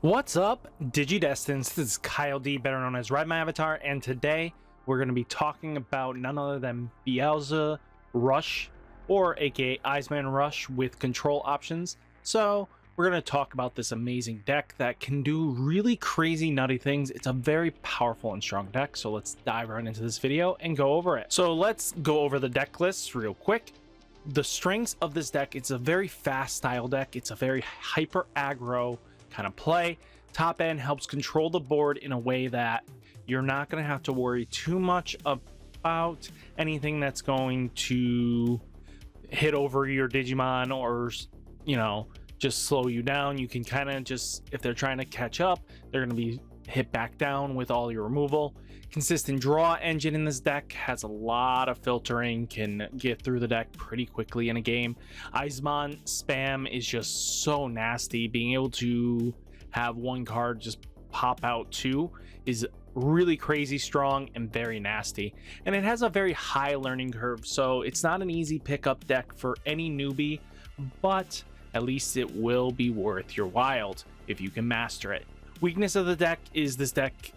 What's up, Digidestins? This is Kyle D, better known as Ridemyavatar, and today we're going to be talking about none other than Beelza Rush, or aka Eisman Rush with control options. So we're going to talk about this amazing deck that can do really crazy nutty things. It's a very powerful and strong deck, so let's dive right into this video and go over it. So let's go over the deck list real quick. The strengths of this deck: it's a very fast style deck, it's a very hyper aggro kind of play. Top end helps control the board in a way that you're not going to have to worry too much about anything that's going to hit over your Digimon or, you know, just slow you down. You can kind of just, if they're trying to catch up, they're going to be hit back down with all your removal. Consistent draw engine in this deck, has a lot of filtering, can get through the deck pretty quickly in a game. Eisman spam is just so nasty. Being able to have one card just pop out two is really crazy strong and very nasty. And it has a very high learning curve, so it's not an easy pickup deck for any newbie, but at least it will be worth your while if you can master it. Weakness of the deck is this deck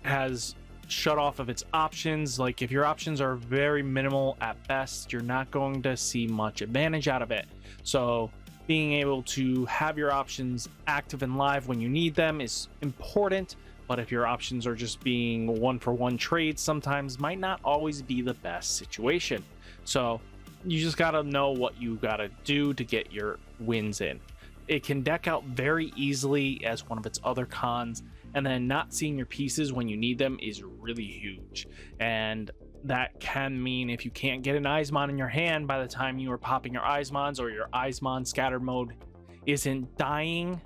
has shut off of its options. Like, if your options are very minimal at best, you're not going to see much advantage out of it. So being able to have your options active and live when you need them is important, but if your options are just being one-for-one trades, sometimes might not always be the best situation. So you just gotta know what you gotta do to get your wins in. It can deck out very easily as one of its other cons, and then not seeing your pieces when you need them is really huge. And that can mean if you can't get an Eismon in your hand by the time you are popping your Eismons, or your Eismon scatter mode isn't dying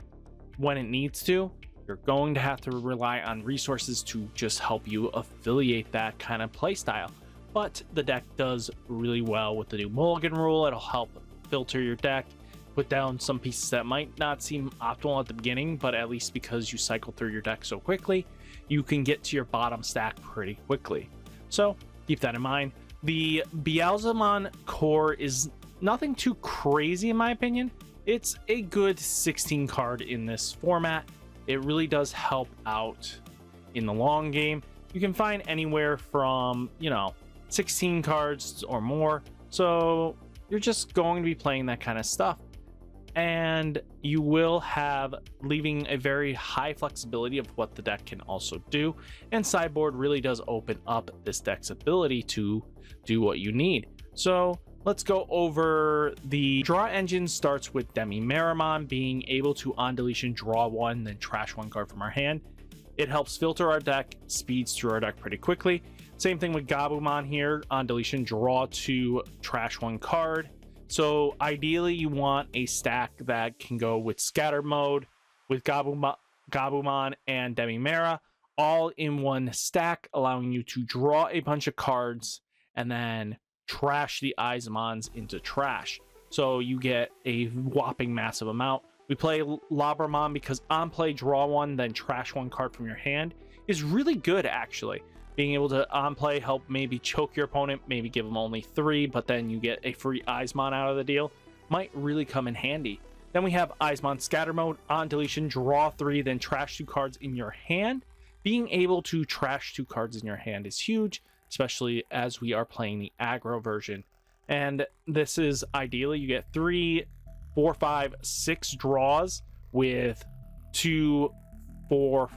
when it needs to, you're going to have to rely on resources to just help you affiliate that kind of play style. But the deck does really well with the new mulligan rule. It'll help filter your deck, put down some pieces that might not seem optimal at the beginning, but at least because you cycle through your deck so quickly, you can get to your bottom stack pretty quickly. So keep that in mind. The Beelstarmon core is nothing too crazy in my opinion. It's a good 16 card in this format. It really does help out in the long game. You can find anywhere from, 16 cards or more. So you're just going to be playing that kind of stuff. And you will have leaving a very high flexibility of what the deck can also do. And Sideboard really does open up this deck's ability to do what you need. So let's go over the draw engine. Starts with Ridemyavatar being able to on deletion draw one, then trash one card from our hand. It helps filter our deck, speeds through our deck pretty quickly. Same thing with Gabumon here, on deletion draw two, trash one card. So ideally you want a stack that can go with scatter mode, with Gabumon and Ridemyavatar all in one stack, allowing you to draw a bunch of cards and then trash the Eismons into trash. So you get a whopping massive amount. We play Labramon because on play draw one, then trash one card from your hand is really good actually. Being able to on play help maybe choke your opponent, maybe give them only 3, but then you get a free Eismon out of the deal, might really come in handy. Then we have Eismon scatter mode, on deletion draw 3, then trash 2 cards in your hand. Being able to trash 2 cards in your hand is huge, especially as we are playing the aggro version. And this is ideally, you get 3, 4, 5, 6 draws with 2, 4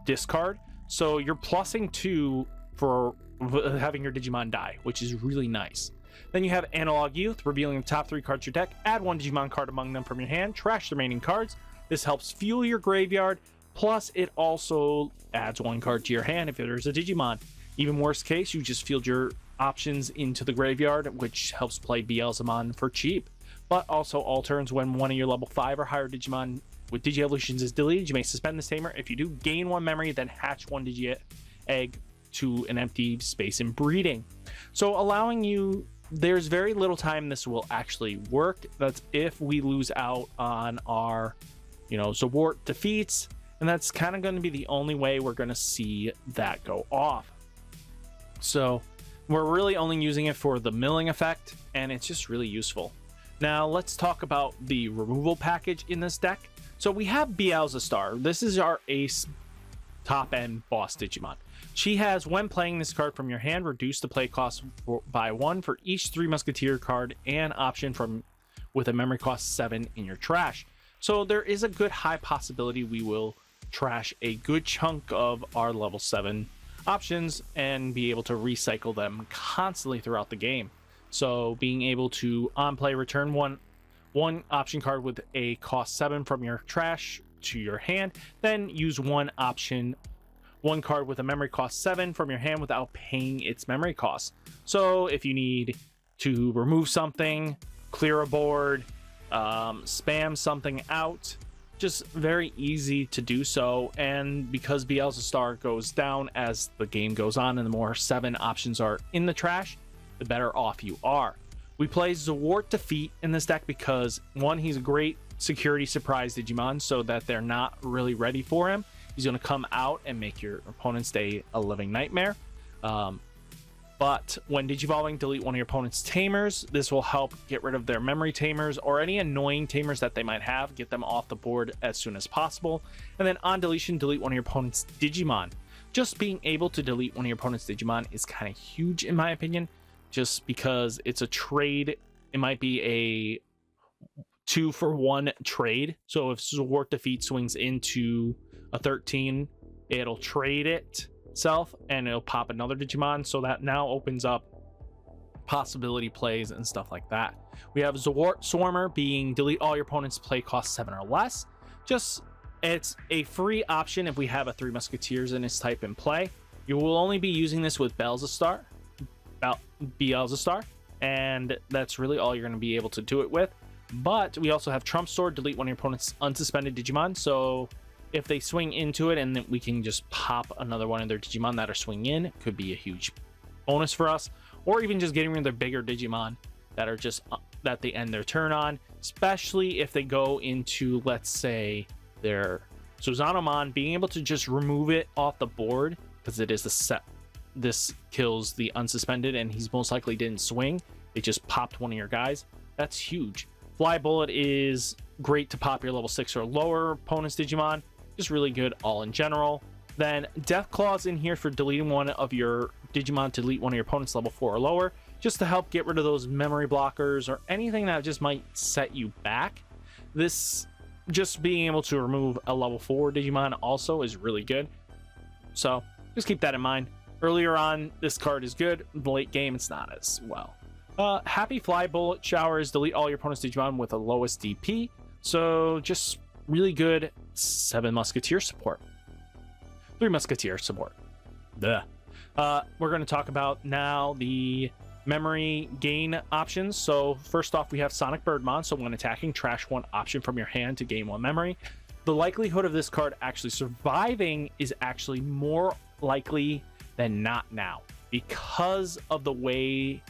discard. So you're plussing 2 for having your Digimon die, which is really nice. Then you have Analog Youth, revealing the top 3 cards of your deck. Add 1 Digimon card among them from your hand. Trash the remaining cards. This helps fuel your graveyard. Plus, it also adds 1 card to your hand if there's a Digimon. Even worst case, you just field your options into the graveyard, which helps play Beelstarmon for cheap. But also all turns when one of your level 5 or higher Digimon with Digi-Evolutions is deleted, you may suspend this tamer. If you do, gain 1 memory, then hatch 1 Digi-Egg to an empty space in breeding. So allowing you, there's very little time this will actually work. That's if we lose out on our, Zawart defeats, and that's kind of going to be the only way we're going to see that go off. So we're really only using it for the milling effect, and it's just really useful. Now let's talk about the removal package in this deck. So we have Beelstarmon. This is our ace top end boss Digimon. She has, when playing this card from your hand, reduce the play cost by 1 for each 3 Musketeer card and option from with a memory cost 7 in your trash. So there is a good high possibility we will trash a good chunk of our level 7 options and be able to recycle them constantly throughout the game. So being able to on play return one option card with a cost 7 from your trash to your hand, then use one card with a memory cost 7 from your hand without paying its memory cost. So if you need to remove something, clear a board, spam something out, just very easy to do so. And because Beelstarmon goes down as the game goes on and the more 7 options are in the trash, the better off you are. We play Sideboard Defeat in this deck because, one, he's a great security surprise Digimon so that they're not really ready for him. He's going to come out and make your opponent's day a living nightmare. But when Digivolving, delete one of your opponent's tamers. This will help get rid of their memory tamers or any annoying tamers that they might have, get them off the board as soon as possible. And then on deletion, delete one of your opponent's Digimon. Just being able to delete one of your opponent's Digimon is kind of huge in my opinion, just because it's a trade. It might be a 2-for-1 trade. So if Sideboard Defeat swings into a 13, it'll trade itself and it'll pop another Digimon. So that now opens up possibility plays and stuff like that. We have Swarmer being delete all your opponent's play cost 7 or less. It's a free option if we have a 3 Musketeers in its type in play. You will only be using this with Beelstarmon, and that's really all you're going to be able to do it with. But we also have Trump Sword, delete one of your opponent's unsuspended Digimon. So if they swing into it, and then we can just pop another one of their Digimon that are swinging in, it could be a huge bonus for us. Or even just getting rid of their bigger Digimon that are just that they end their turn on, especially if they go into, let's say, their Suzanomon, being able to just remove it off the board because it is the set. This kills the unsuspended and he's most likely didn't swing. They just popped one of your guys. That's huge. Fly Bullet is great to pop your level 6 or lower opponent's Digimon. Just really good all in general. Then Death Claw's in here for deleting one of your Digimon to delete one of your opponent's level 4 or lower, just to help get rid of those memory blockers or anything that just might set you back. This just being able to remove a level 4 Digimon also is really good. So just keep that in mind. Earlier on, this card is good. In the late game, it's not as well. Happy Fly Bullet Showers, delete all your opponent's Digimon with the lowest DP. So just really good 7 Musketeer support. 3 Musketeer support. Duh. We're going to talk about now the memory gain options. So first off, we have Sonic Birdmon. So when attacking, trash 1 option from your hand to gain 1 memory. The likelihood of this card actually surviving is actually more likely than not now, because of the way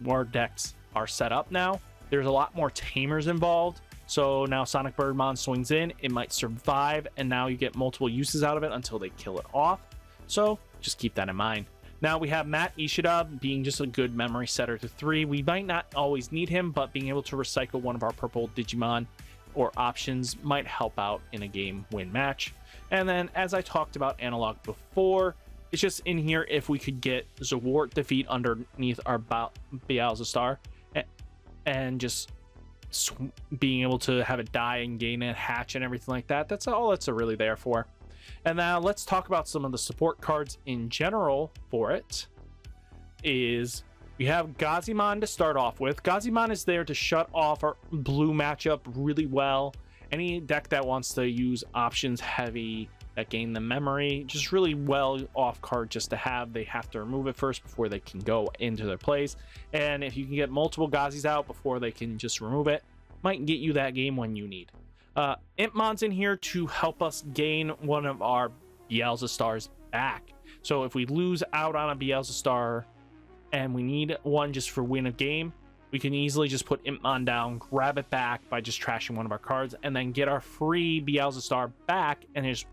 our decks are set up now. There's a lot more tamers involved, so now Sonic Birdmon swings in, it might survive, and now you get multiple uses out of it until they kill it off. So just keep that in mind. Now we have Matt Ishida being just a good memory setter to 3. We might not always need him, but being able to recycle one of our purple Digimon or options might help out in a game win match. And then, as I talked about Analog before, it's just in here if we could get Sideboard Defeat underneath our Beelstarmon and just being able to have it die and gain a hatch and everything like that. That's all it's really there for. And now let's talk about some of the support cards in general for it. We have Gazimon to start off with. Gazimon is there to shut off our blue matchup really well. Any deck that wants to use options heavy that gain the memory, just really well off card just to have. They have to remove it first before they can go into their plays. And if you can get multiple Gazis out before they can just remove it, might get you that game when you need. Impmon's in here to help us gain one of our Beelstarmons back. So if we lose out on a Beelstarmon and we need one just for win a game, we can easily just put Impmon down, grab it back by just trashing one of our cards, and then get our free Beelstarmon back and just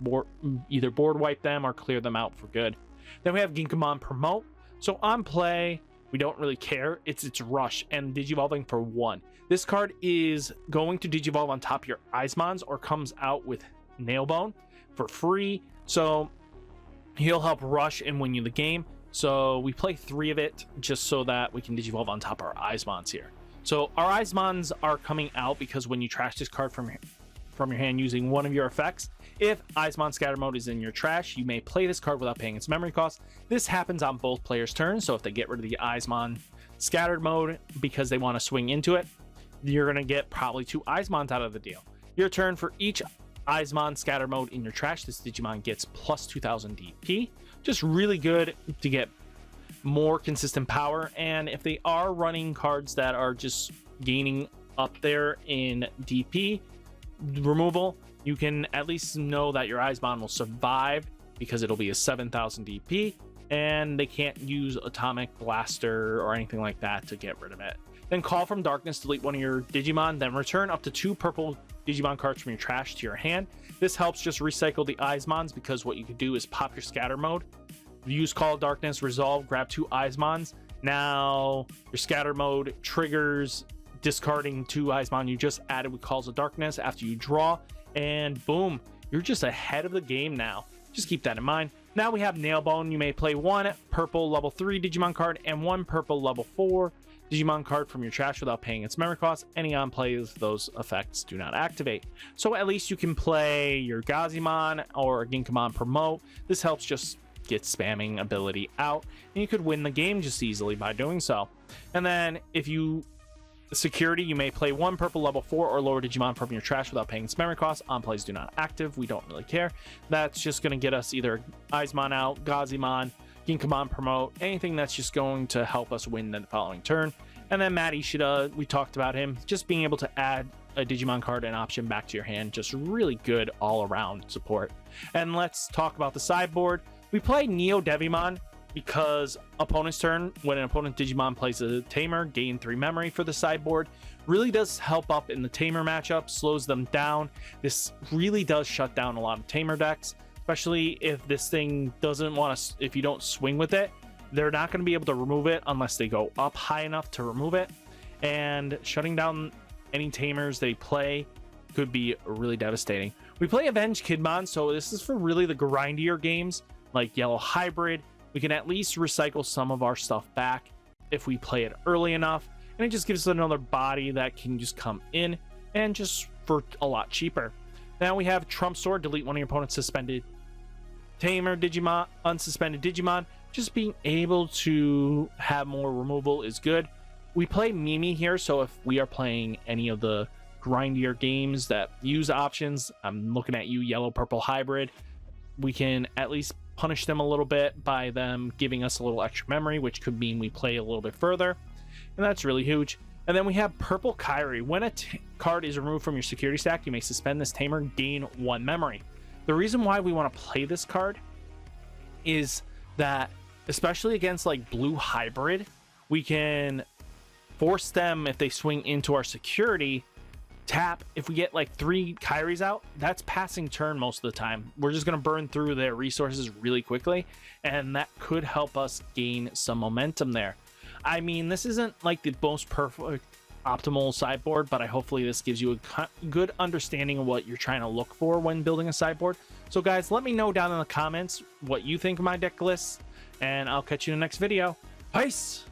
either board wipe them or clear them out for good. Then we have Ginkamon Promote. So on play, We don't really care. It's Rush and Digivolving for 1. This card is going to Digivolve on top of your Eismons or comes out with Nailbone for free. So he'll help rush and win you the game. So we play 3 of it just so that we can Digivolve on top of our Eismons here. So our Eismons are coming out because when you trash this card from your hand using one of your effects, if Eismon Scatter Mode is in your trash, you may play this card without paying its memory cost. This happens on both players' turns, so if they get rid of the Eismon Scattered Mode because they want to swing into it, you're going to get probably 2 Eismons out of the deal. Your turn, for each Eismon Scatter Mode in your trash, this Digimon gets plus 2000 DP. Just really good to get more consistent power. And if they are running cards that are just gaining up there in DP removal, you can at least know that your Eismon will survive because it'll be a 7000 DP and they can't use Atomic Blaster or anything like that to get rid of it. Then Call from Darkness, delete one of your Digimon, then return up to 2 purple Digimon cards from your trash to your hand. This helps just recycle the Eismons because what you could do is pop your Scatter Mode, use Call of Darkness, resolve, grab 2 Eismons. Now your Scatter Mode triggers discarding 2 Eismon you just added with Calls of Darkness after you draw, and boom, you're just ahead of the game now. Just keep that in mind. Now we have Nailbone. You may play 1 purple level 3 Digimon card and 1 purple level 4 Digimon card from your trash without paying its memory cost. Any on plays, those effects do not activate. So at least you can play your Gazimon or Ginkamon Promote. This helps just get spamming ability out, and you could win the game just easily by doing so. And then if you security, you may play 1 purple level 4 or lower Digimon from your trash without paying its memory cost. On plays do not active. We don't really care. That's just going to get us either Eismon out, Gazimon, Ginkamon Promote, anything that's just going to help us win the following turn. And then Matt Ishida, we talked about him, just being able to add a Digimon card and option back to your hand. Just really good all-around support. And let's talk about the sideboard. We play Neo Devimon because opponent's turn, when an opponent Digimon plays a Tamer, gain 3 memory for the sideboard. Really does help up in the Tamer matchup, slows them down. This really does shut down a lot of Tamer decks, especially if this thing doesn't want to, if you don't swing with it, they're not going to be able to remove it unless they go up high enough to remove it. And shutting down any Tamers they play could be really devastating. We play Avenged Kidmon, so this is for really the grindier games like Yellow Hybrid. We can at least recycle some of our stuff back if we play it early enough, and it just gives us another body that can just come in and just for a lot cheaper. Now we have Trump Sword, delete one of your opponent's suspended Tamer Digimon, unsuspended Digimon. Just being able to have more removal is good. We play Mimi here, so if we are playing any of the grindier games that use options, I'm looking at you, Yellow Purple Hybrid, we can at least punish them a little bit by them giving us a little extra memory, which could mean we play a little bit further, and that's really huge. And then we have Purple Kyrie. When a card is removed from your security stack, you may suspend this Tamer, gain 1 memory. The reason why we want to play this card is that, especially against like Blue Hybrid, we can force them, if they swing into our security, tap. If we get like 3 Kyries out, that's passing turn most of the time. We're just going to burn through their resources really quickly, and that could help us gain some momentum there. I mean, this isn't like the most perfect optimal sideboard, but hopefully this gives you a good understanding of what you're trying to look for when building a sideboard. So guys, let me know down in the comments what you think of my deck lists, and I'll catch you in the next video. Peace!